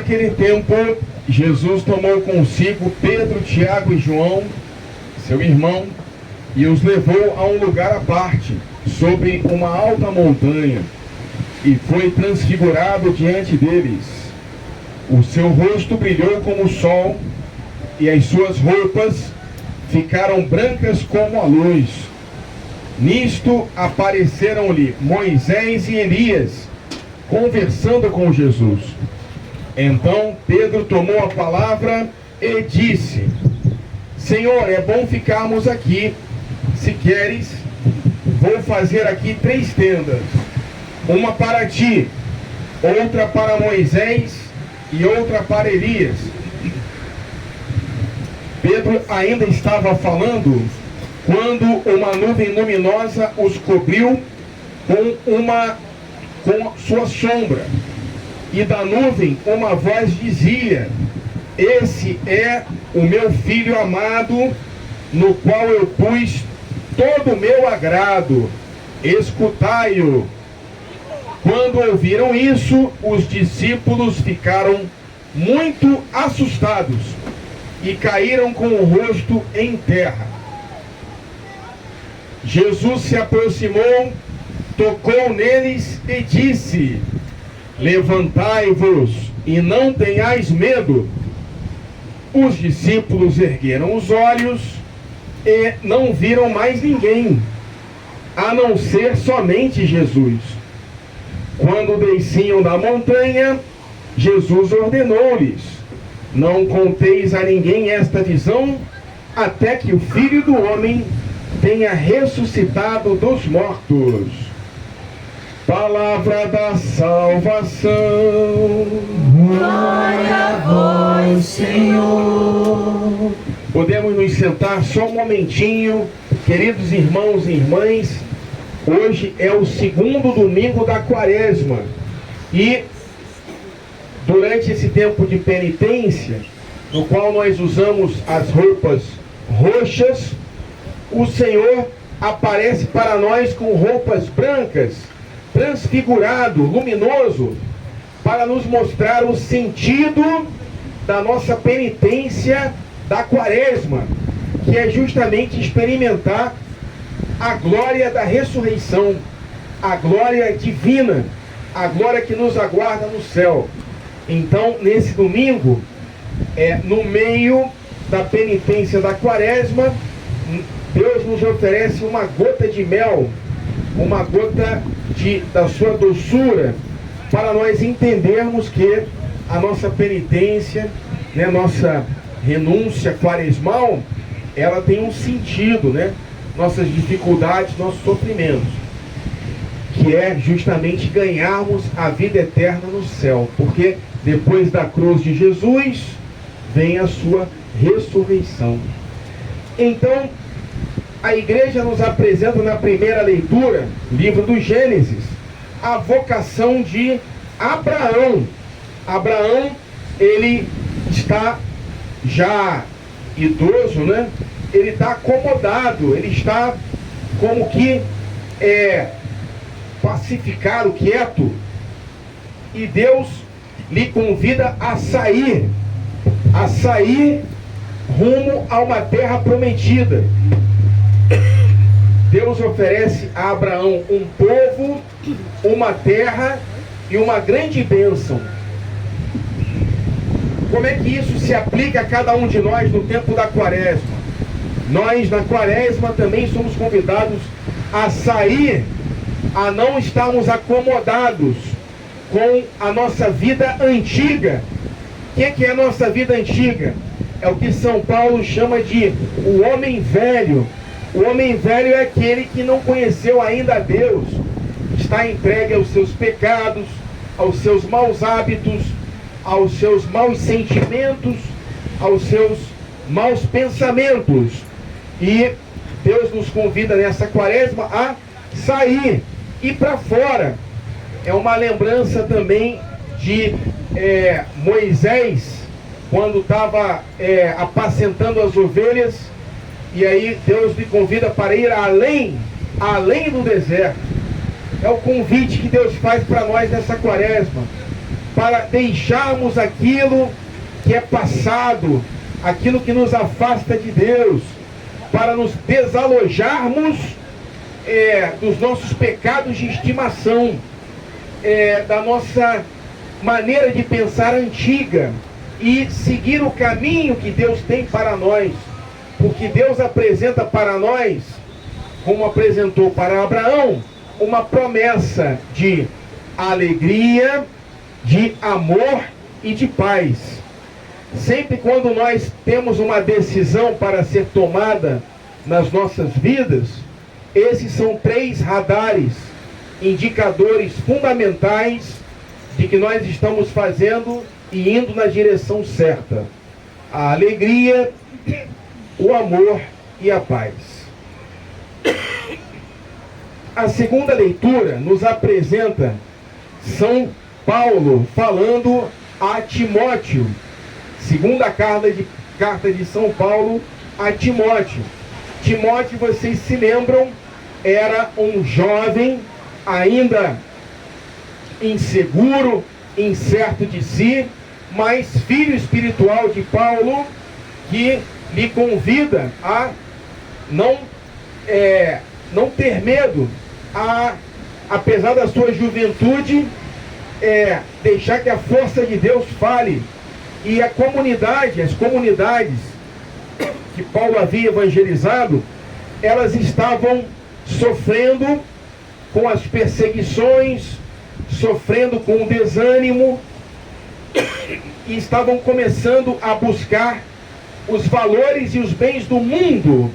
Naquele tempo, Jesus tomou consigo Pedro, Tiago e João, seu irmão, e os levou a um lugar à parte, sobre uma alta montanha, e foi transfigurado diante deles. O seu rosto brilhou como o sol, e as suas roupas ficaram brancas como a luz. Nisto apareceram-lhe Moisés e Elias, conversando com Jesus. Então Pedro tomou a palavra e disse: Senhor, é bom ficarmos aqui. Se queres, vou fazer aqui 3 tendas, uma para ti, outra para Moisés e outra para Elias. Pedro ainda estava falando quando uma nuvem luminosa os cobriu com sua sombra. E da nuvem uma voz dizia: Esse é o meu filho amado, no qual eu pus todo o meu agrado. Escutai-o. Quando ouviram isso, os discípulos ficaram muito assustados e caíram com o rosto em terra. Jesus se aproximou, tocou neles e disse: Levantai-vos e não tenhais medo. Os discípulos ergueram os olhos e não viram mais ninguém, a não ser somente Jesus. Quando desciam da montanha, Jesus ordenou-lhes: Não conteis a ninguém esta visão, até que o Filho do Homem tenha ressuscitado dos mortos. Palavra da salvação. Glória a vós, Senhor. Podemos nos sentar só um momentinho, queridos irmãos e irmãs. Hoje é o 2º domingo da Quaresma e durante esse tempo de penitência, no qual nós usamos as roupas roxas, o Senhor aparece para nós com roupas brancas, transfigurado, luminoso, para nos mostrar o sentido da nossa penitência da Quaresma, que é justamente experimentar a glória da ressurreição, a glória divina, a glória que nos aguarda no céu. Então, nesse domingo, no meio da penitência da Quaresma, Deus nos oferece uma gota de mel, uma gota da sua doçura, para nós entendermos que a nossa penitência, nossa renúncia quaresmal, ela tem um sentido, nossas dificuldades, nossos sofrimentos, que é justamente ganharmos a vida eterna no céu, porque depois da cruz de Jesus vem a sua ressurreição. Então, a igreja nos apresenta na primeira leitura, livro do Gênesis, a vocação de Abraão. Abraão, ele está já idoso, Ele está acomodado, ele está como que pacificado, quieto, e Deus lhe convida a sair rumo a uma terra prometida. Deus oferece a Abraão um povo, uma terra e uma grande bênção. Como é que isso se aplica a cada um de nós no tempo da Quaresma? Nós, na Quaresma, também somos convidados a sair, a não estarmos acomodados com a nossa vida antiga. O que é a nossa vida antiga? É o que São Paulo chama de o homem velho. O homem velho é aquele que não conheceu ainda a Deus, está entregue aos seus pecados, aos seus maus hábitos, aos seus maus sentimentos, aos seus maus pensamentos. E Deus nos convida nessa Quaresma a sair, ir para fora. É uma lembrança também de Moisés, quando estava apacentando as ovelhas, e aí Deus lhe convida para ir além do deserto. É o convite que Deus faz para nós nessa Quaresma, para deixarmos aquilo que é passado, aquilo que nos afasta de Deus, para nos desalojarmos dos nossos pecados de estimação, da nossa maneira de pensar antiga e seguir o caminho que Deus tem para nós, porque Deus apresenta para nós, como apresentou para Abraão, uma promessa de alegria, de amor e de paz. Sempre quando nós temos uma decisão para ser tomada nas nossas vidas, esses são 3 radares, indicadores fundamentais de que nós estamos fazendo e indo na direção certa: a alegria, o amor e a paz. A segunda leitura nos apresenta São Paulo falando a Timóteo. Segunda carta de São Paulo a Timóteo. Timóteo, vocês se lembram, era um jovem ainda inseguro, incerto de si, mas filho espiritual de Paulo, que lhe convida a não ter medo, apesar da sua juventude, deixar que a força de Deus fale. E as comunidades que Paulo havia evangelizado, elas estavam sofrendo com as perseguições, sofrendo com o desânimo, e estavam começando a buscar os valores e os bens do mundo,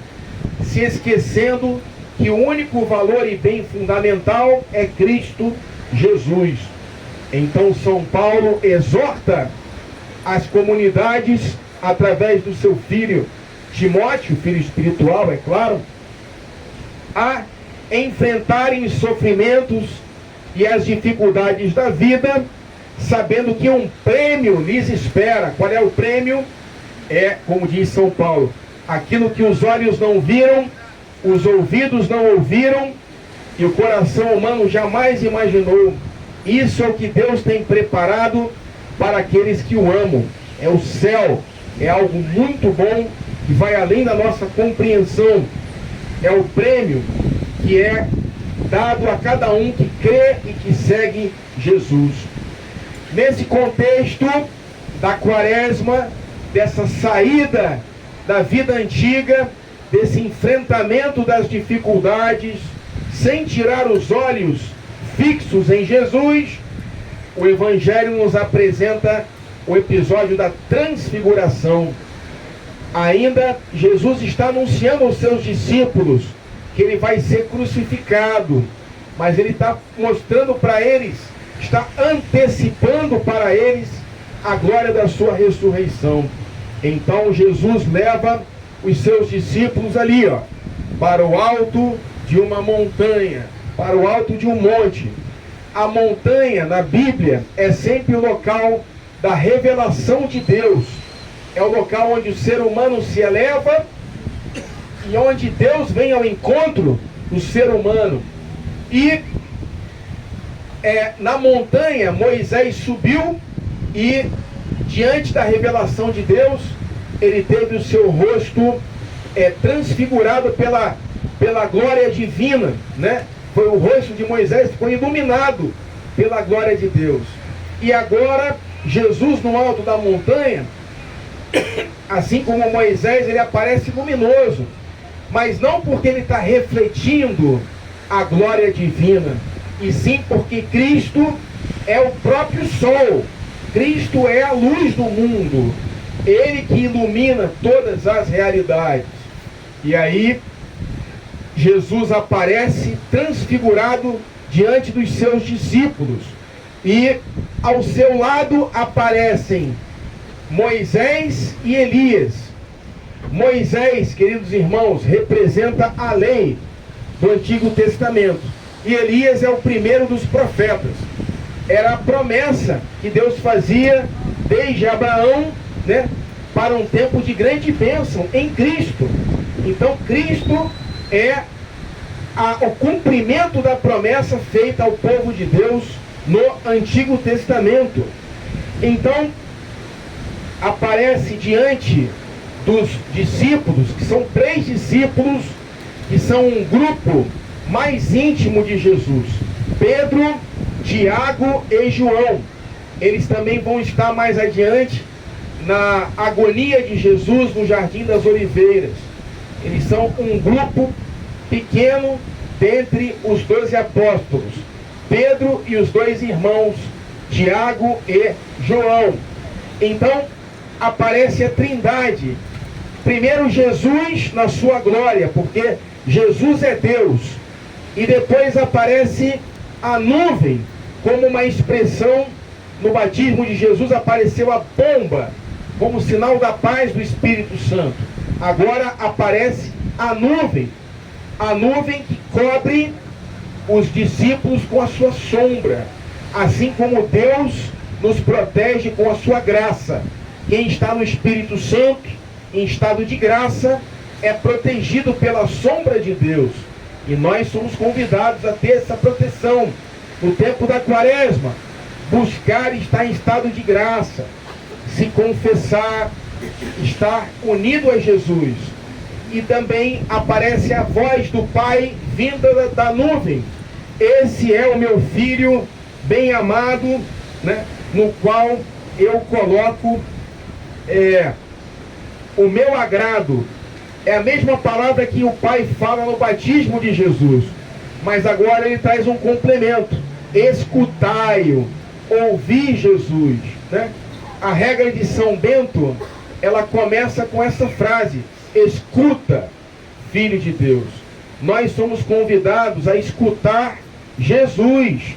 se esquecendo que o único valor e bem fundamental é Cristo Jesus. Então São Paulo exorta as comunidades, através do seu filho Timóteo, filho espiritual, é claro, a enfrentarem os sofrimentos e as dificuldades da vida, sabendo que um prêmio lhes espera. Qual é o prêmio? Como diz São Paulo, aquilo que os olhos não viram, os ouvidos não ouviram e o coração humano jamais imaginou. Isso é o que Deus tem preparado para aqueles que o amam. É o céu, é algo muito bom que vai além da nossa compreensão. É o prêmio que é dado a cada um que crê e que segue Jesus. Nesse contexto da quaresma, dessa saída da vida antiga, desse enfrentamento das dificuldades, sem tirar os olhos fixos em Jesus, o Evangelho nos apresenta o episódio da transfiguração. Ainda Jesus está anunciando aos seus discípulos que ele vai ser crucificado, mas ele está mostrando para eles, está antecipando para eles a glória da sua ressurreição. Então Jesus leva os seus discípulos ali, para o alto de uma montanha, para o alto de um monte. A montanha, na Bíblia, é sempre o local da revelação de Deus. É o local onde o ser humano se eleva e onde Deus vem ao encontro do ser humano. E na montanha, Moisés subiu e, diante da revelação de Deus, ele teve o seu rosto transfigurado pela glória divina, né? Foi o rosto de Moisés que foi iluminado pela glória de Deus. E agora, Jesus no alto da montanha, assim como Moisés, ele aparece luminoso, mas não porque ele está refletindo a glória divina, e sim porque Cristo é o próprio sol. Cristo é a luz do mundo, ele que ilumina todas as realidades. E aí Jesus aparece transfigurado diante dos seus discípulos, e ao seu lado aparecem Moisés e Elias. Moisés, queridos irmãos, representa a lei do Antigo Testamento, e Elias é o primeiro dos profetas. Era a promessa que Deus fazia desde Abraão, né, para um tempo de grande bênção em Cristo. Então Cristo é o cumprimento da promessa feita ao povo de Deus no Antigo Testamento. Então, aparece diante dos discípulos, que são 3 discípulos, que são um grupo mais íntimo de Jesus: Pedro, Tiago e João. Eles também vão estar mais adiante na agonia de Jesus no Jardim das Oliveiras. Eles são um grupo pequeno dentre os 12 apóstolos: Pedro e os 2 irmãos, Tiago e João. Então, aparece a Trindade. Primeiro Jesus na sua glória, porque Jesus é Deus. E depois aparece a nuvem, como uma expressão. No batismo de Jesus apareceu a pomba, como sinal da paz do Espírito Santo. Agora aparece a nuvem que cobre os discípulos com a sua sombra, assim como Deus nos protege com a sua graça. Quem está no Espírito Santo, em estado de graça, é protegido pela sombra de Deus. E nós somos convidados a ter essa proteção no tempo da Quaresma. Buscar estar em estado de graça, se confessar, estar unido a Jesus. E também aparece a voz do Pai vinda da nuvem: esse é o meu filho bem amado, né, no qual eu coloco o meu agrado. É a mesma palavra que o Pai fala no batismo de Jesus, mas agora ele traz um complemento: escutai-o, ouvir Jesus, né? A regra de São Bento, ela começa com essa frase: escuta, filho de Deus. Nós somos convidados a escutar Jesus,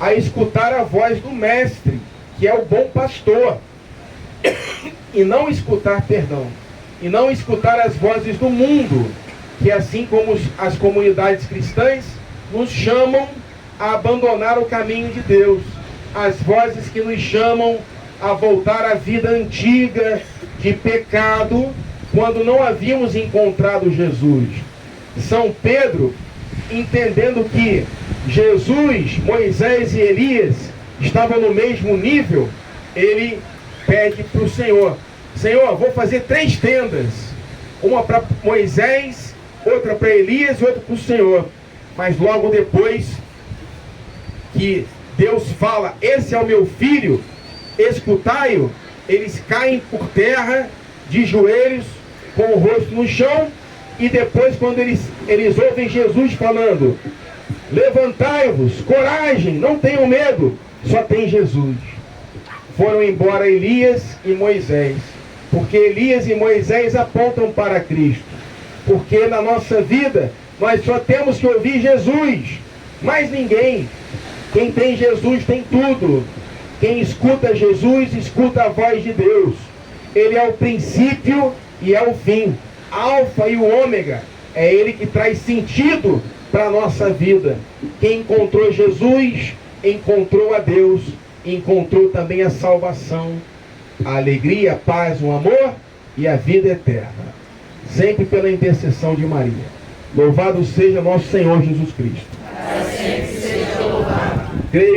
a escutar a voz do Mestre, que é o bom pastor, e não escutar as vozes do mundo, que assim como as comunidades cristãs nos chamam a abandonar o caminho de Deus. As vozes que nos chamam a voltar à vida antiga de pecado, quando não havíamos encontrado Jesus. São Pedro, entendendo que Jesus, Moisés e Elias estavam no mesmo nível, ele pede para o Senhor: Senhor, vou fazer 3 tendas, uma para Moisés, outra para Elias e outra para o Senhor. Mas logo depois que Deus fala: esse é o meu filho, escutai-o, eles caem por terra, de joelhos, com o rosto no chão. E depois, quando eles ouvem Jesus falando: levantai-vos, coragem, não tenham medo, só tem Jesus. Foram embora Elias e Moisés, porque Elias e Moisés apontam para Cristo. Porque na nossa vida nós só temos que ouvir Jesus, mais ninguém. Quem tem Jesus tem tudo. Quem escuta Jesus, escuta a voz de Deus. Ele é o princípio e é o fim, alfa e o ômega. É ele que traz sentido para a nossa vida. Quem encontrou Jesus, encontrou a Deus, encontrou também a salvação, a alegria, a paz, o amor e a vida eterna, sempre pela intercessão de Maria. Louvado seja nosso Senhor Jesus Cristo. Para sempre seja louvado. Creio